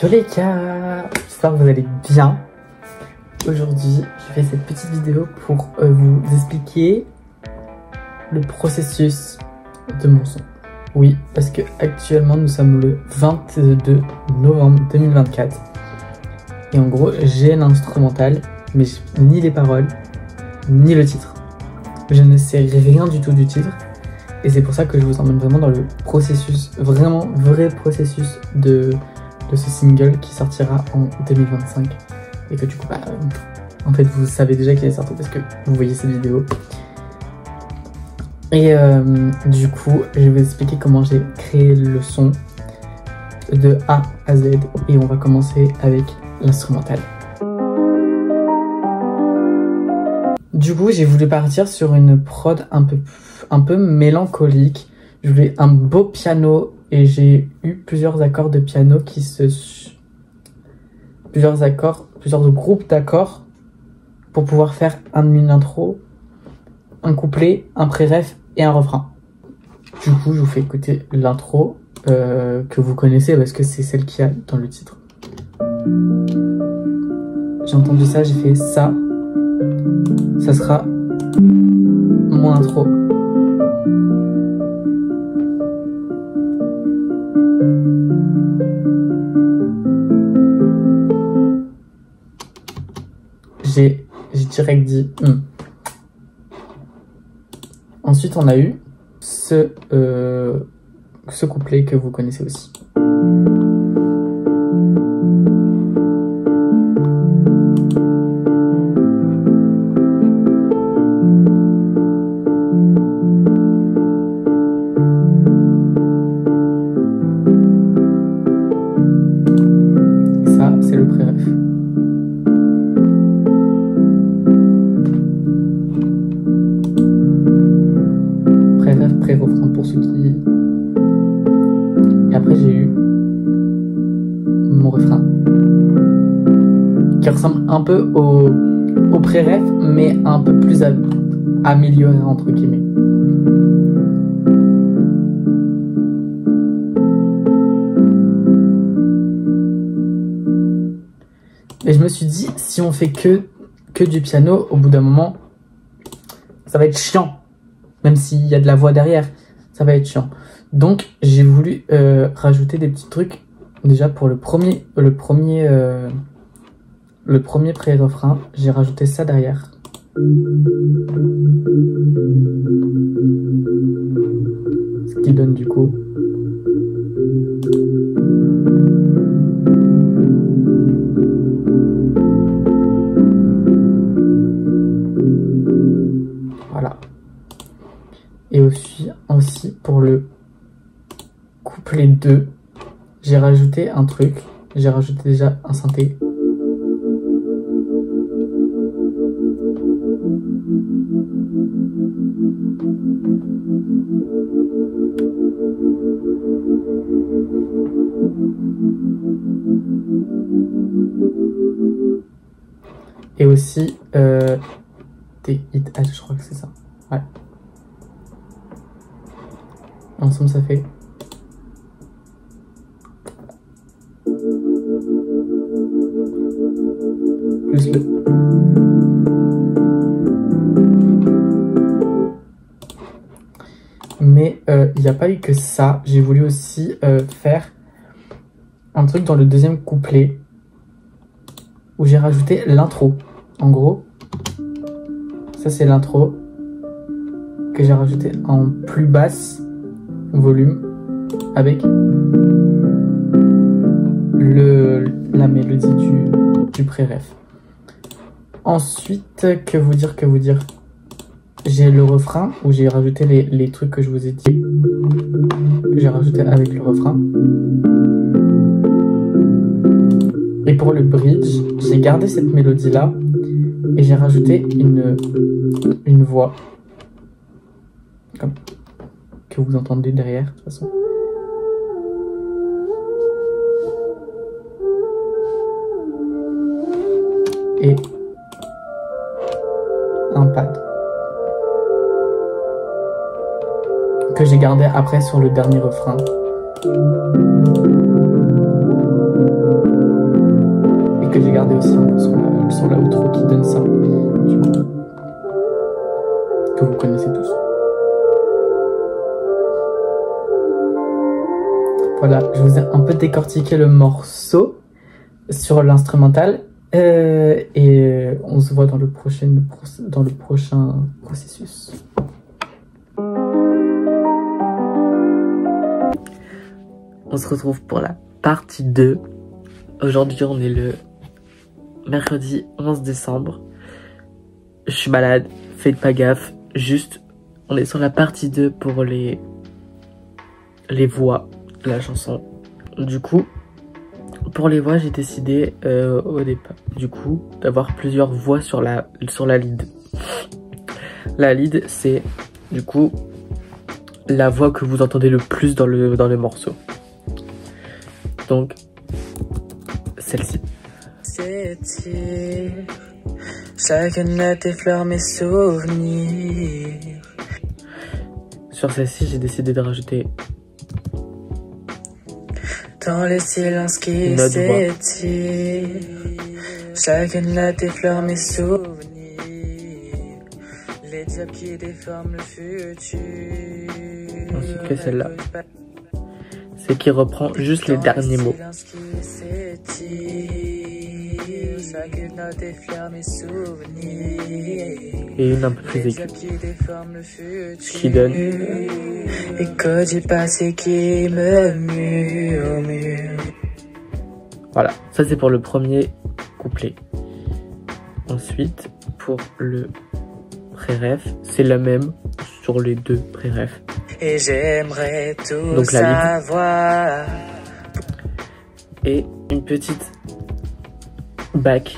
Yoleka, j'espère que vous allez bien. Aujourd'hui, je fais cette petite vidéo pour vous expliquer le processus de mon son. Oui, parce que actuellement nous sommes le 22 novembre 2024 et en gros j'ai l'instrumental, mais ni les paroles, ni le titre. Je ne sais rien du tout du titre et c'est pour ça que je vous emmène vraiment dans le processus, vraiment vrai processus de ce single qui sortira en 2025 et que du coup en fait vous savez déjà qu'il est sorti parce que vous voyez cette vidéo. Et du coup je vais vous expliquer comment j'ai créé le son de A à Z et on va commencer avec l'instrumental. Du coup j'ai voulu partir sur une prod un peu mélancolique. Je voulais un beau piano et j'ai eu plusieurs accords de piano plusieurs groupes d'accords pour pouvoir faire une intro, un couplet, un pré-ref et un refrain. Du coup, je vous fais écouter l'intro que vous connaissez parce que c'est celle qu'il y a dans le titre. J'ai entendu ça, j'ai fait ça. Ça sera mon intro. J'ai direct dit Ensuite on a eu ce couplet que vous connaissez aussi. Ça c'est le pré-ref. Pré-refrain pour ceux qui... Et après j'ai eu mon refrain qui ressemble un peu au pré-ref mais un peu plus amélioré entre guillemets. Et je me suis dit si on fait que du piano, au bout d'un moment ça va être chiant. Même s'il y a de la voix derrière, ça va être chiant. Donc j'ai voulu rajouter des petits trucs. Déjà pour le premier pré-refrain, j'ai rajouté ça derrière. Ce qui donne du coup voilà. Et aussi pour le couplet 2, j'ai rajouté un truc. J'ai rajouté déjà un synthé. Et aussi des hits, je crois que c'est ça. Ouais. Ensemble ça fait plus le mais il n'y a pas eu que ça. J'ai voulu aussi faire un truc dans le deuxième couplet où j'ai rajouté l'intro. En gros ça c'est l'intro que j'ai rajouté en plus basse volume avec la mélodie du pré-ref. Ensuite, que vous dire, j'ai le refrain où j'ai rajouté les trucs que je vous ai dit, que j'ai rajouté avec le refrain. Et pour le bridge, j'ai gardé cette mélodie là et j'ai rajouté une voix comme que vous entendez derrière de toute façon. Et un pad que j'ai gardé après sur le dernier refrain. que j'ai gardé aussi sur la outro qui donne ça, du coup, que vous connaissez tous. Voilà, je vous ai un peu décortiqué le morceau sur l'instrumental et on se voit dans le prochain processus. On se retrouve pour la partie 2. Aujourd'hui, on est le mercredi 11 décembre. Je suis malade, faites pas gaffe. Juste, on est sur la partie 2 pour les voix de la chanson. Du coup, pour les voix, j'ai décidé au départ, du coup, d'avoir plusieurs voix sur la lead. La lead, c'est du coup la voix que vous entendez le plus dans le morceau. Donc, celle-ci. Chacune de tes fleurs, mes souvenirs. Sur celle-ci, j'ai décidé de rajouter dans le silence qui s'étire. Chacune de tes fleurs, mes souvenirs. Les diables qui déforment le futur. Ensuite que celle-là. C'est qui reprend juste les derniers mots. Et une un peu plus aiguë. Ce qui donne. Écho du passé qui me murmure. Voilà, ça c'est pour le premier couplet. Ensuite, pour le pré-ref, c'est la même sur les deux pré-ref. Et j'aimerais tout donc, savoir. Et une petite back.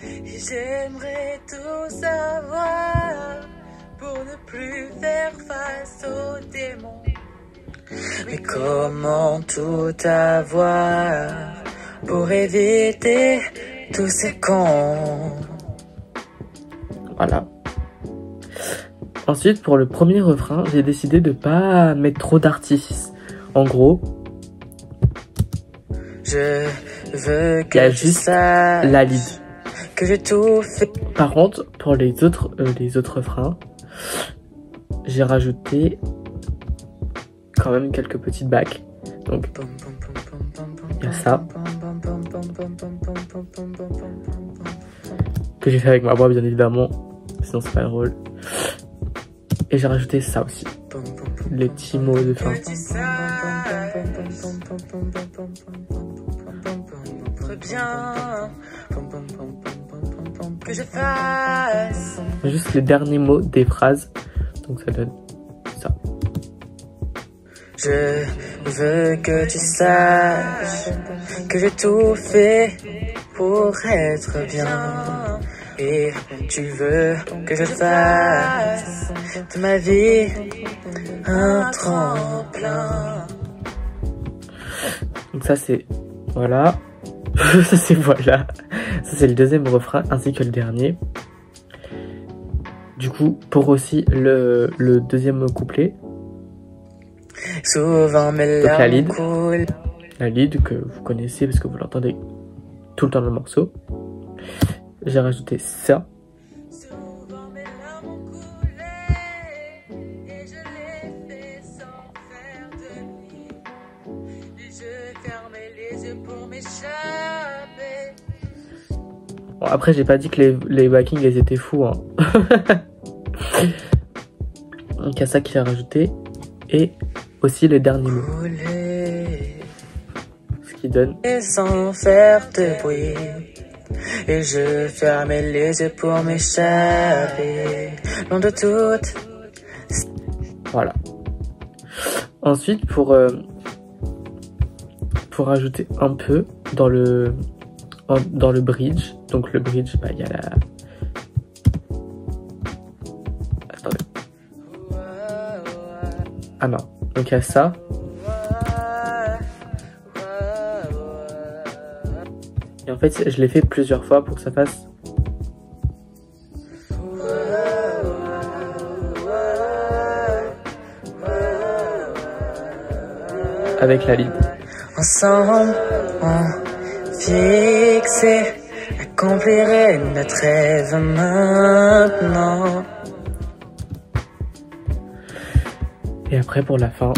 J'aimerais tout savoir pour ne plus faire face aux démons. Mais comment tout avoir pour éviter tous ces cons? Voilà. Ensuite, pour le premier refrain, j'ai décidé de pas mettre trop d'artifices. En gros, je veux que il y a juste la lead. Que j'ai tout fait. Par contre, pour les autres refrains, j'ai rajouté quand même quelques petites backs. Donc, il y a ça. Que j'ai fait avec ma voix, bien évidemment. Sinon, c'est pas drôle. Et j'ai rajouté ça aussi. Les petits mots de fin. Que je fasse. Juste les derniers mots des phrases. Donc ça donne ça. Je veux que tu saches que j'ai tout fait pour être bien. Et tu veux que je fasse de ma vie un tremplin. Donc ça c'est voilà. Ça c'est voilà. Ça c'est le deuxième refrain ainsi que le dernier. Du coup pour aussi le deuxième couplet. Souvent mes larmes coulent. La lead que vous connaissez parce que vous l'entendez tout le temps dans le morceau. J'ai rajouté ça. Bon, après, j'ai pas dit que les backings elles étaient fous. Hein. Donc, il y a ça qui est rajouté. Et aussi le dernier mot. Ce qui donne. Sans faire de bruit. Et je fermais les yeux pour m'échapper, loin de toutes. Voilà. Ensuite, pour ajouter un peu dans le bridge. Donc le bridge, bah il y a la. Attendez. Ah non. Donc il y a ça. Et en fait, je l'ai fait plusieurs fois pour que ça fasse. Avec la lead. Ensemble, on fixé, accomplirait notre rêve maintenant. Et après pour la fin,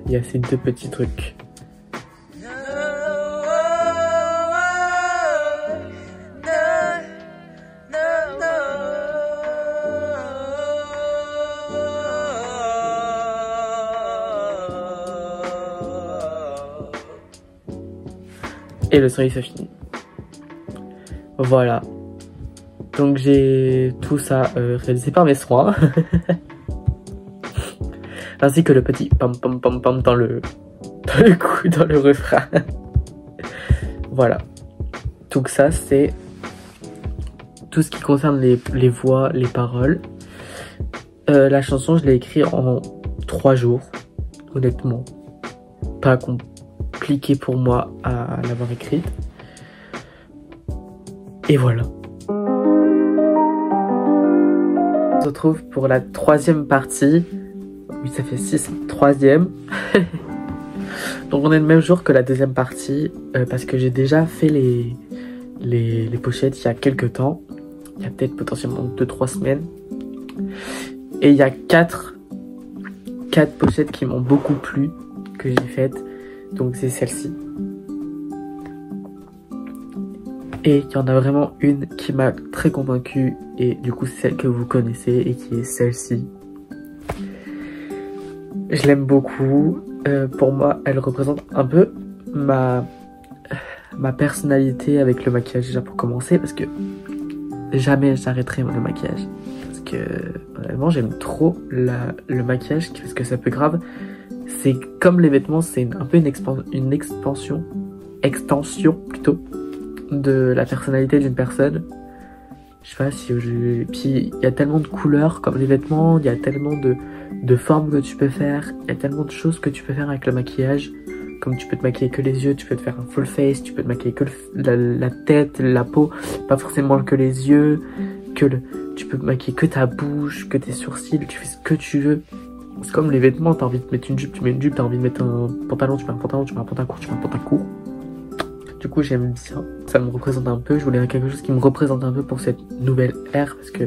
il y a ces deux petits trucs. Et le soleil se finit. Voilà. Donc j'ai tout ça réalisé par mes soins. Ainsi que le petit pam pam pam pam dans le refrain. Voilà. Donc ça c'est tout ce qui concerne les voix, les paroles. La chanson je l'ai écrite en 3 jours. Honnêtement. Pas compliqué pour moi à l'avoir écrite. Et voilà. On se retrouve pour la 3e partie. Oui, ça fait 6, 3e. Donc on est le même jour que la 2e partie. Parce que j'ai déjà fait les pochettes il y a quelques temps. Il y a peut-être potentiellement 2-3 semaines. Et il y a 4 pochettes qui m'ont beaucoup plu. Que j'ai faites. Donc c'est celle-ci. Et il y en a vraiment une qui m'a très convaincue. Et du coup c'est celle que vous connaissez et qui est celle-ci. Je l'aime beaucoup. Pour moi elle représente un peu ma personnalité avec le maquillage déjà pour commencer. Parce que jamais j'arrêterai le maquillage. Parce que vraiment j'aime trop le maquillage. Parce que ça peut grave. C'est comme les vêtements, c'est un peu une extension plutôt de la personnalité d'une personne. Je sais pas si puis il y a tellement de couleurs comme les vêtements, il y a tellement de formes que tu peux faire, il y a tellement de choses que tu peux faire avec le maquillage. Comme tu peux te maquiller que les yeux, tu peux te faire un full face, tu peux te maquiller que la tête, la peau, pas forcément que les yeux, tu peux te maquiller que ta bouche, que tes sourcils, tu fais ce que tu veux. C'est comme les vêtements, t'as envie de mettre une jupe, tu mets une jupe, t'as envie de mettre un pantalon, tu mets un pantalon, tu mets un pantalon court, tu mets un pantalon court. Du coup j'aime bien, ça me représente un peu, je voulais quelque chose qui me représente un peu pour cette nouvelle ère, parce que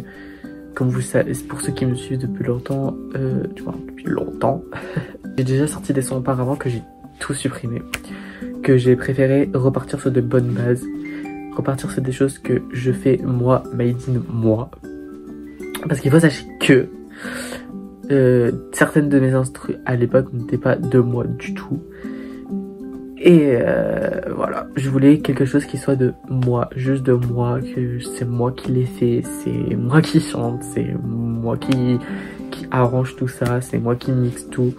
comme vous le savez, pour ceux qui me suivent depuis longtemps, j'ai déjà sorti des sons auparavant que j'ai tout supprimé, que j'ai préféré repartir sur de bonnes bases, repartir sur des choses que je fais moi, made in moi, parce qu'il faut sachez que certaines de mes instrus à l'époque n'étaient pas de moi du tout. Et voilà, je voulais quelque chose qui soit de moi, juste de moi, que c'est moi qui l'ai fait, c'est moi qui chante, c'est moi qui arrange tout ça, c'est moi qui mixe tout.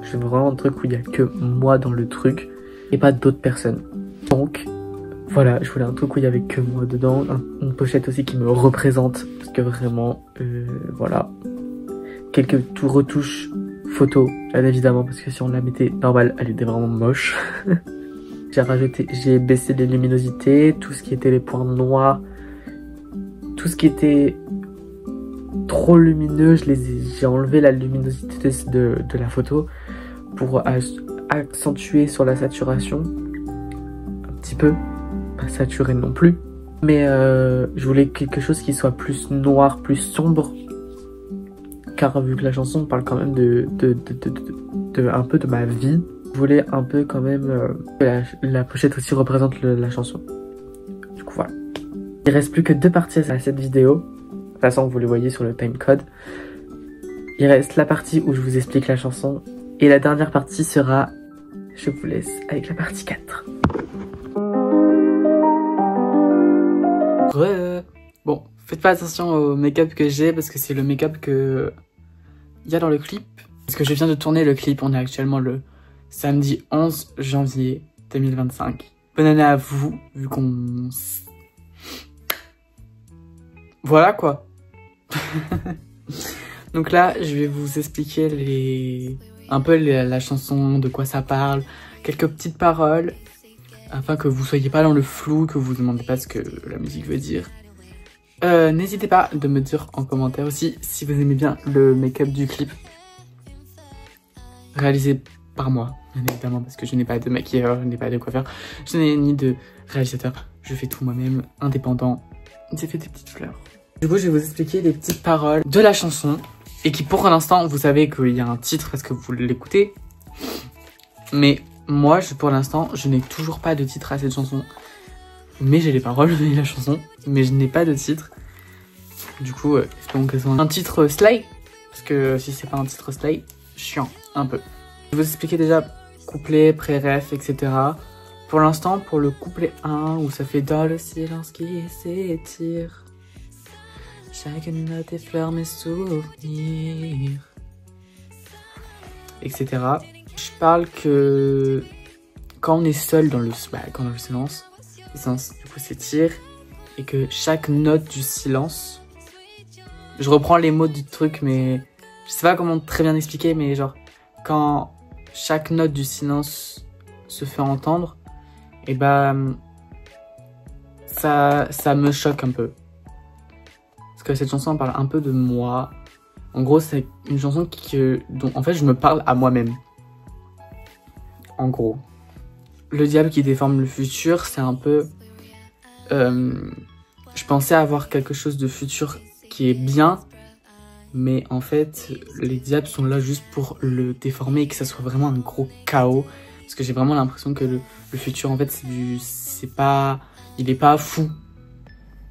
Je veux vraiment un truc où il n'y a que moi dans le truc et pas d'autres personnes. Donc voilà, je voulais un truc où il n'y avait que moi dedans, une pochette aussi qui me représente, parce que vraiment, voilà. Quelques retouches photos, bien évidemment, parce que si on la mettait normale, elle était vraiment moche. J'ai baissé les luminosités, tout ce qui était les points noirs, tout ce qui était trop lumineux, j'ai enlevé la luminosité de la photo pour accentuer sur la saturation, un petit peu, pas saturé non plus. Mais je voulais quelque chose qui soit plus noir, plus sombre. Car vu que la chanson parle quand même un peu de ma vie, je voulais un peu quand même que la pochette aussi représente la chanson. Du coup voilà. Il reste plus que 2 parties à cette vidéo. De toute façon vous les voyez sur le timecode. Il reste la partie où je vous explique la chanson. Et la dernière partie sera, je vous laisse avec la partie 4. Bon, faites pas attention au make-up que j'ai parce que c'est le make-up que il y a dans le clip. Parce que je viens de tourner le clip, on est actuellement le samedi 11 janvier 2025. Bonne année à vous, vu qu'on... Voilà quoi. Donc là, je vais vous expliquer un peu la chanson, de quoi ça parle, quelques petites paroles, afin que vous soyez pas dans le flou, que vous ne demandez pas ce que la musique veut dire. N'hésitez pas de me dire en commentaire aussi si vous aimez bien le make-up du clip réalisé par moi, bien évidemment, parce que je n'ai pas de maquilleur, je n'ai pas de coiffeur, je n'ai ni de réalisateur. Je fais tout moi-même, indépendant. J'ai fait des petites fleurs. Du coup, je vais vous expliquer les petites paroles de la chanson. Et qui, pour l'instant, vous savez qu'il y a un titre parce que vous l'écoutez. Mais moi, pour l'instant, je n'ai toujours pas de titre à cette chanson. Mais j'ai les paroles de la chanson. Mais je n'ai pas de titre. Du coup, espérons que ce soit un titre slay. Parce que si c'est pas un titre slay, chiant, un peu. Je vais vous expliquer déjà couplet, pré-ref, etc. Pour l'instant, pour le couplet 1, où ça fait dans le silence qui s'étire. Chaque note effleure mes souvenirs. Etc. Je parle que quand on est seul dans le silence, du coup s'étire. Et que chaque note du silence... Je reprends les mots du truc, mais... Je sais pas comment très bien expliquer, mais genre... Quand chaque note du silence se fait entendre, et bah... Ça me choque un peu. Parce que cette chanson parle un peu de moi. En gros, c'est une chanson dont en fait je me parle à moi-même. En gros. Le diable qui déforme le futur, c'est un peu... je pensais avoir quelque chose de futur qui est bien, mais en fait, les diables sont là juste pour le déformer et que ça soit vraiment un gros chaos. Parce que j'ai vraiment l'impression que le futur, en fait, il est pas fou.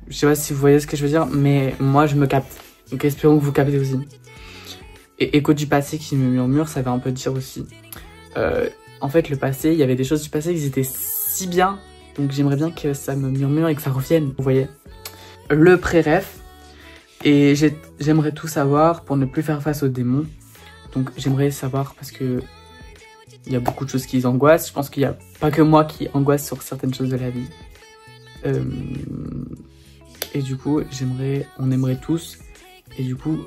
Je sais pas si vous voyez ce que je veux dire, mais moi, je me capte. Donc, espérons que vous captez aussi. Et écho du passé qui me murmure, ça veut un peu dire aussi. En fait, le passé, il y avait des choses du passé qui étaient si bien. Donc, j'aimerais bien que ça me murmure et que ça revienne, vous voyez. Le pré-ref. Et j'aimerais tout savoir pour ne plus faire face aux démons. Donc, j'aimerais savoir parce que il y a beaucoup de choses qui angoissent. Je pense qu'il n'y a pas que moi qui angoisse sur certaines choses de la vie. Et du coup, on aimerait tous. Et du coup,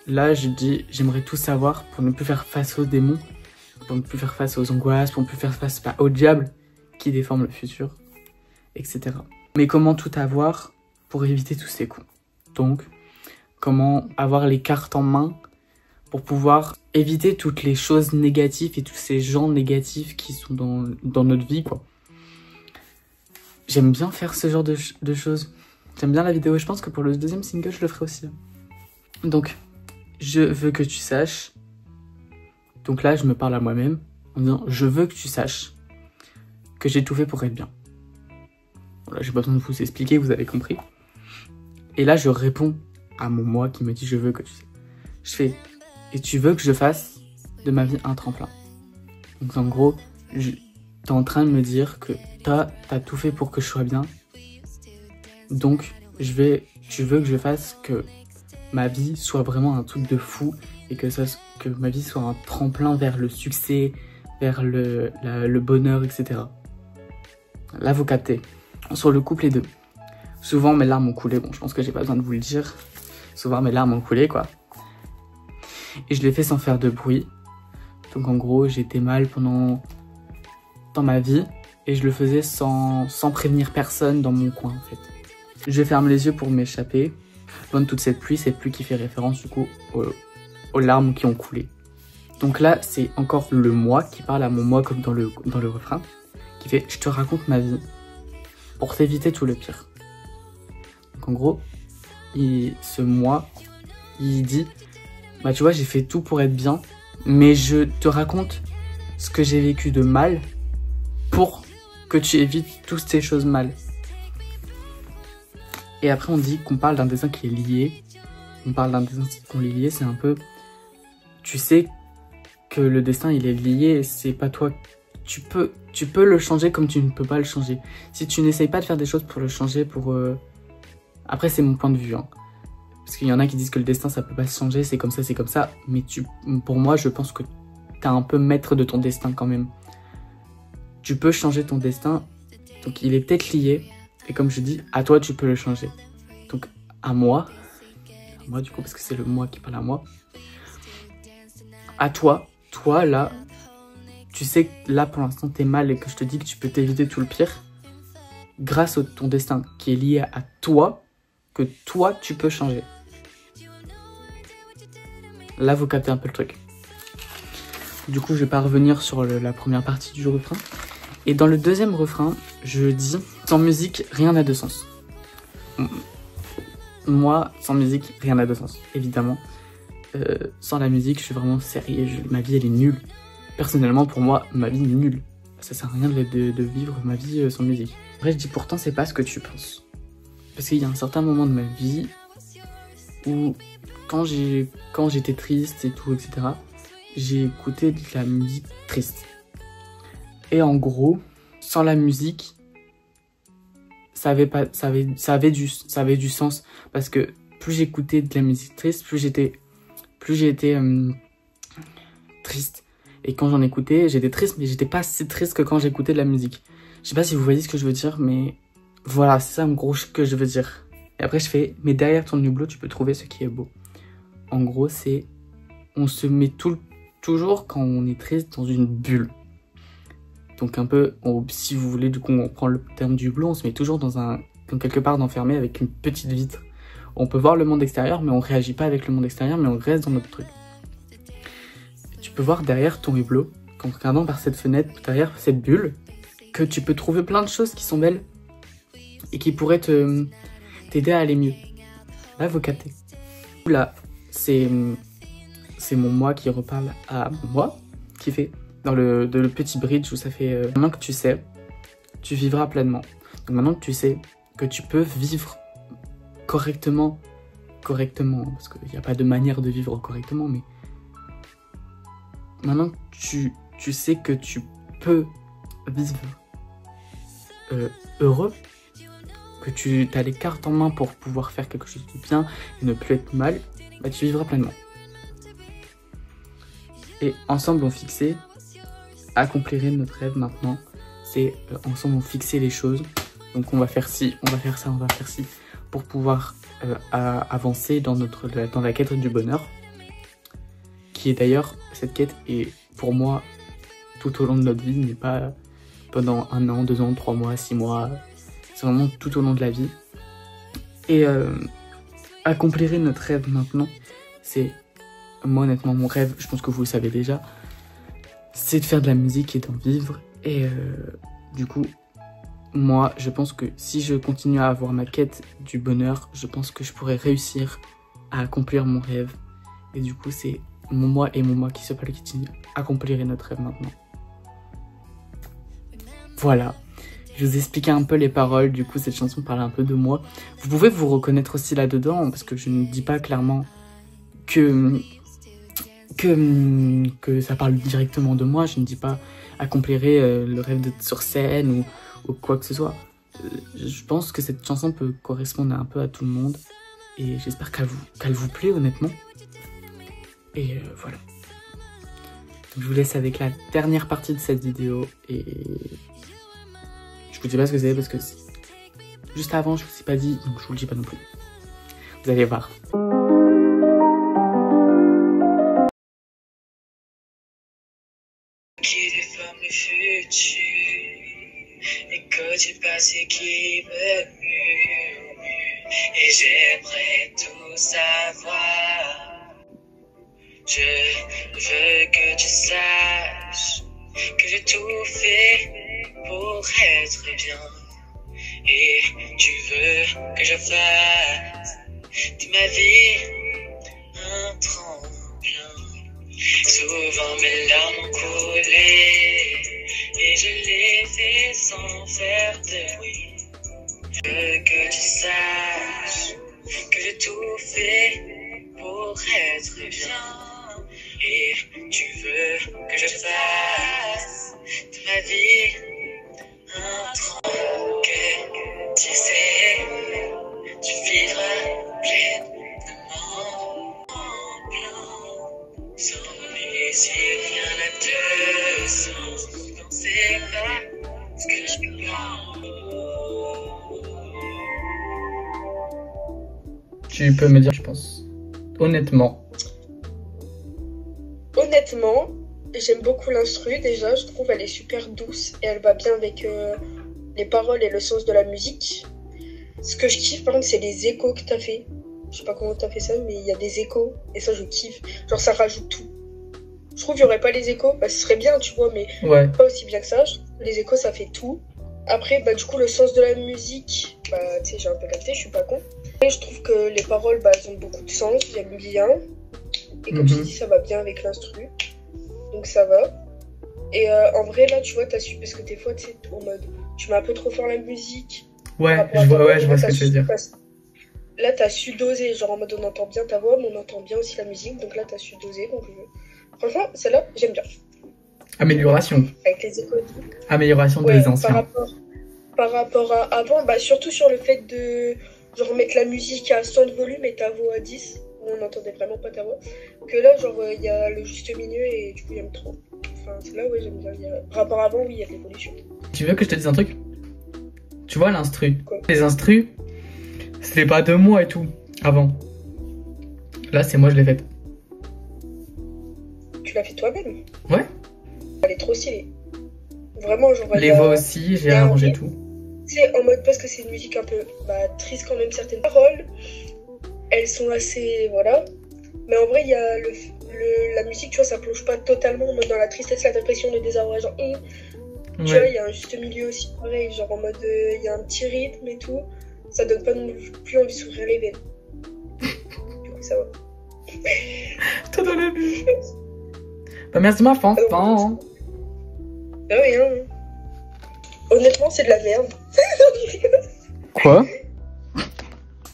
là, je dis, j'aimerais tout savoir pour ne plus faire face aux démons, pour ne plus faire face aux angoisses, pour ne plus faire face au diable qui déforme le futur, etc. Mais comment tout avoir pour éviter tous ces coups? Donc, comment avoir les cartes en main pour pouvoir éviter toutes les choses négatives et tous ces gens négatifs qui sont dans notre vie, quoi. J'aime bien faire ce genre de choses. J'aime bien la vidéo. Je pense que pour le deuxième single, je le ferai aussi. Donc, je veux que tu saches. Donc là, je me parle à moi-même en disant, je veux que tu saches que j'ai tout fait pour être bien. Voilà, j'ai pas besoin de vous expliquer, vous avez compris. Et là, je réponds à mon moi qui me dit, je veux que tu saches. Je fais, et tu veux que je fasse de ma vie un tremplin. Donc en gros, t'es en train de me dire que t'as tout fait pour que je sois bien. Donc, tu veux que je fasse que ma vie soit vraiment un truc de fou et que ma vie soit un tremplin vers le succès, vers le bonheur, etc. Là, vous captez. Sur le couplet 2. Souvent, mes larmes ont coulé. Bon, je pense que j'ai pas besoin de vous le dire. Souvent, mes larmes ont coulé, quoi. Et je l'ai fait sans faire de bruit. Donc, en gros, j'étais mal dans ma vie. Et je le faisais sans prévenir personne dans mon coin, en fait. Je ferme les yeux pour m'échapper. Loin de toute cette pluie qui fait référence, du coup, aux larmes qui ont coulé. Donc là, c'est encore le moi qui parle à mon moi, comme dans le refrain. Qui fait, je te raconte ma vie pour t'éviter tout le pire. Donc en gros, ce moi, il dit, bah tu vois, j'ai fait tout pour être bien, mais je te raconte ce que j'ai vécu de mal pour que tu évites toutes ces choses mal. Et après on dit qu'on parle d'un destin qui est lié. On parle d'un destin qu'on est lié, c'est un peu, tu sais que le destin il est lié, c'est pas toi. Tu peux le changer comme tu ne peux pas le changer. Si tu n'essayes pas de faire des choses pour le changer, Après, c'est mon point de vue. Hein. Parce qu'il y en a qui disent que le destin, ça peut pas se changer, c'est comme ça, c'est comme ça. Mais pour moi, je pense que t'es un peu maître de ton destin quand même. Tu peux changer ton destin. Donc, il est peut-être lié. Et comme je dis, à toi, tu peux le changer. Donc, à moi du coup, parce que c'est le moi qui parle à moi. À toi, là... Tu sais que là, pour l'instant, t'es mal et que je te dis que tu peux t'éviter tout le pire. Grâce à ton destin qui est lié à toi, que toi, tu peux changer. Là, vous captez un peu le truc. Du coup, je vais pas revenir sur la première partie du refrain. Et dans le deuxième refrain, je dis « Sans musique, rien n'a de sens ». Moi, sans musique, rien n'a de sens, évidemment. Sans la musique, je suis vraiment sérieux, ma vie elle est nulle. Personnellement, pour moi, ma vie est nulle. Ça sert à rien de vivre ma vie sans musique. Après, je dis pourtant, c'est pas ce que tu penses. Parce qu'il y a un certain moment de ma vie où, quand j'étais triste et tout, etc., j'ai écouté de la musique triste. Et en gros, sans la musique, ça avait du sens. Parce que plus j'écoutais de la musique triste, plus j'étais triste. Et quand j'en écoutais, j'étais triste, mais j'étais pas si triste que quand j'écoutais de la musique. Je sais pas si vous voyez ce que je veux dire, mais voilà, c'est ça en gros que je veux dire. Et après je fais, mais derrière ton hublot, tu peux trouver ce qui est beau. En gros, c'est, on se met toujours quand on est triste dans une bulle. Donc un peu, si vous voulez, du coup on prend le terme du hublot, on se met toujours dans quelque part d'enfermé avec une petite vitre. On peut voir le monde extérieur, mais on réagit pas avec le monde extérieur, mais on reste dans notre truc. Tu peux voir derrière ton hublot, en regardant par cette fenêtre, derrière cette bulle, que tu peux trouver plein de choses qui sont belles et qui pourraient t'aider à aller mieux. Là, vous captez. Là, c'est mon moi qui reparle à moi, qui fait dans le petit bridge où ça fait maintenant que tu sais, tu vivras pleinement. Donc maintenant que tu sais que tu peux vivre correctement, parce qu'il n'y a pas de manière de vivre correctement, mais maintenant que tu sais que tu peux vivre heureux, que tu as les cartes en main pour pouvoir faire quelque chose de bien et ne plus être mal, bah tu vivras pleinement. Et ensemble on fixait, accomplirait notre rêve maintenant, c'est ensemble on fixait les choses, donc on va faire ci, on va faire ça, on va faire ci, pour pouvoir avancer dans la quête du bonheur, qui est d'ailleurs, cette quête est pour moi tout au long de notre vie, n'est pas pendant 1 an, 2 ans, 3 mois, 6 mois, c'est vraiment tout au long de la vie. Et accomplirait notre rêve maintenant, c'est, moi honnêtement mon rêve, je pense que vous le savez déjà, c'est de faire de la musique et d'en vivre. Et du coup, moi je pense que si je continue à avoir ma quête du bonheur, je pense que je pourrais réussir à accomplir mon rêve. Et du coup c'est mon moi et mon moi qui s'appelle qui accomplirait notre rêve maintenant. Voilà, je vous ai expliqué un peu les paroles, du coup cette chanson parle un peu de moi. Vous pouvez vous reconnaître aussi là-dedans, parce que je ne dis pas clairement que ça parle directement de moi, je ne dis pas accomplirait le rêve d'être sur scène ou quoi que ce soit. Je pense que cette chanson peut correspondre un peu à tout le monde, et j'espère qu'elle vous plaît honnêtement. Et voilà. Donc je vous laisse avec la dernière partie de cette vidéo, et je vous dis pas ce que c'est parce que juste avant je vous ai pas dit, donc je vous le dis pas non plus. Vous allez voir. Qui déforme le futur, écho du passé qui me murmure, et j'aimerais tout savoir. Je veux que tu saches que j'ai tout fait pour être bien, et tu veux que je fasse de ma vie un tremplin. Souvent mes larmes ont coulé et je les fait sans faire de bruit. Je veux que tu saches que j'ai tout fait pour être bien, et tu veux que je fasse de ma vie un tremplin. Que tu sais, tu vivras pleinement en plein. Sans musique, rien n'a de sens. Non, c'est pas ce que je pense. Tu peux me dire, je pense, honnêtement. Honnêtement, j'aime beaucoup l'instru déjà, je trouve elle est super douce et elle va bien avec les paroles et le sens de la musique. Ce que je kiffe par contre c'est les échos que t'as fait. Je sais pas comment t'as fait ça mais il y a des échos et ça je kiffe. Genre ça rajoute tout. Je trouve qu'il n'y aurait pas les échos, bah ce serait bien, tu vois, mais Ouais. pas aussi bien que ça. Les échos, ça fait tout. Après, bah du coup, le sens de la musique, bah tu sais, j'ai un peu capté, je suis pas con. Et je trouve que les paroles, bah elles ont beaucoup de sens, j'aime bien. Et comme je t'ai dit, ça va bien avec l'instru. Donc ça va. Et en vrai, là, tu vois, t'as su, parce que des fois, tu sais, en mode, tu mets un peu trop fort la musique. Ouais, je vois ce que tu veux dire. Là, t'as su doser, genre en mode on entend bien ta voix, mais on entend bien aussi la musique, donc là, t'as su doser. Donc, franchement, celle-là, j'aime bien. Amélioration. Avec les échos. Amélioration des anciens. Par rapport à avant, bah surtout sur le fait de genre mettre la musique à 100 de volume et ta voix à 10, où on n'entendait vraiment pas ta voix. Que là, genre, il y a le juste milieu et du coup, j'aime trop. Enfin, c'est là, ouais, j'aime bien. Par rapport à avant, oui, il y a de l'évolution. Tu veux que je te dise un truc? Tu vois l'instru? Quoi? Les instrus, c'était pas 2 mois et tout, avant. Là, c'est moi, je l'ai faite. Tu l'as fait toi-même? Ouais. Elle est trop stylée. Vraiment, genre. Les voix aussi, j'ai arrangé tout. C'est en mode parce que c'est une musique un peu triste quand même, certaines paroles. Elles sont assez. Voilà. Mais en vrai, il y a la musique, tu vois, ça plonge pas totalement en mode dans la tristesse, la dépression, le désarroi. Genre, tu vois, il y a un juste milieu aussi, pareil. Genre en mode, il y a un petit rythme et tout. Ça donne pas non plus envie de s'ouvrir les veines. Du coup, ça va. T'as dans la bouche. Bah, merci ma fanfan. De rien. Honnêtement, c'est de la merde. Quoi?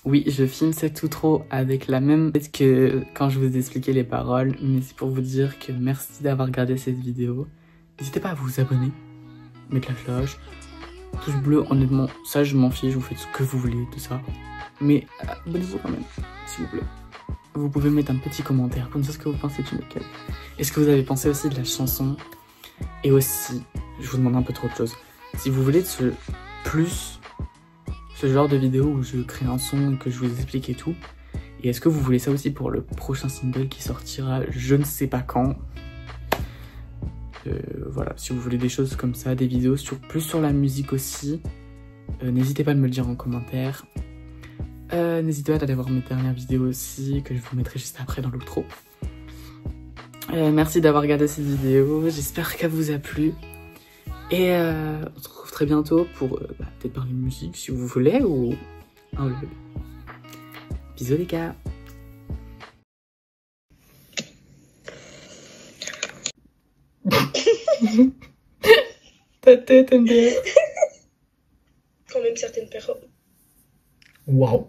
Oui, je filme cette outro avec la même tête que quand je vous expliquais les paroles, mais c'est pour vous dire que merci d'avoir regardé cette vidéo. N'hésitez pas à vous abonner, mettre la cloche, pouce bleu, honnêtement, ça je m'en fiche, vous faites ce que vous voulez de ça. Mais abonnez-vous quand même, s'il vous plaît. Vous pouvez mettre un petit commentaire pour nous dire ce que vous pensez du make-up. Et ce que vous avez pensé aussi de la chanson. Et aussi, je vous demande un peu trop de choses. Si vous voulez ce genre de vidéo où je crée un son et que je vous explique et tout. Et est-ce que vous voulez ça aussi pour le prochain single qui sortira je ne sais pas quand. Voilà, si vous voulez des choses comme ça, des vidéos plus sur la musique aussi, n'hésitez pas à me le dire en commentaire. N'hésitez pas à aller voir mes dernières vidéos aussi, que je vous mettrai juste après dans l'outro. Merci d'avoir regardé cette vidéo, j'espère qu'elle vous a plu. Et on se retrouve très bientôt pour peut-être parler de musique si vous voulez ou un vlog. Bisous les gars. Ta tête MDR. Quand même certaines personnes. Waouh.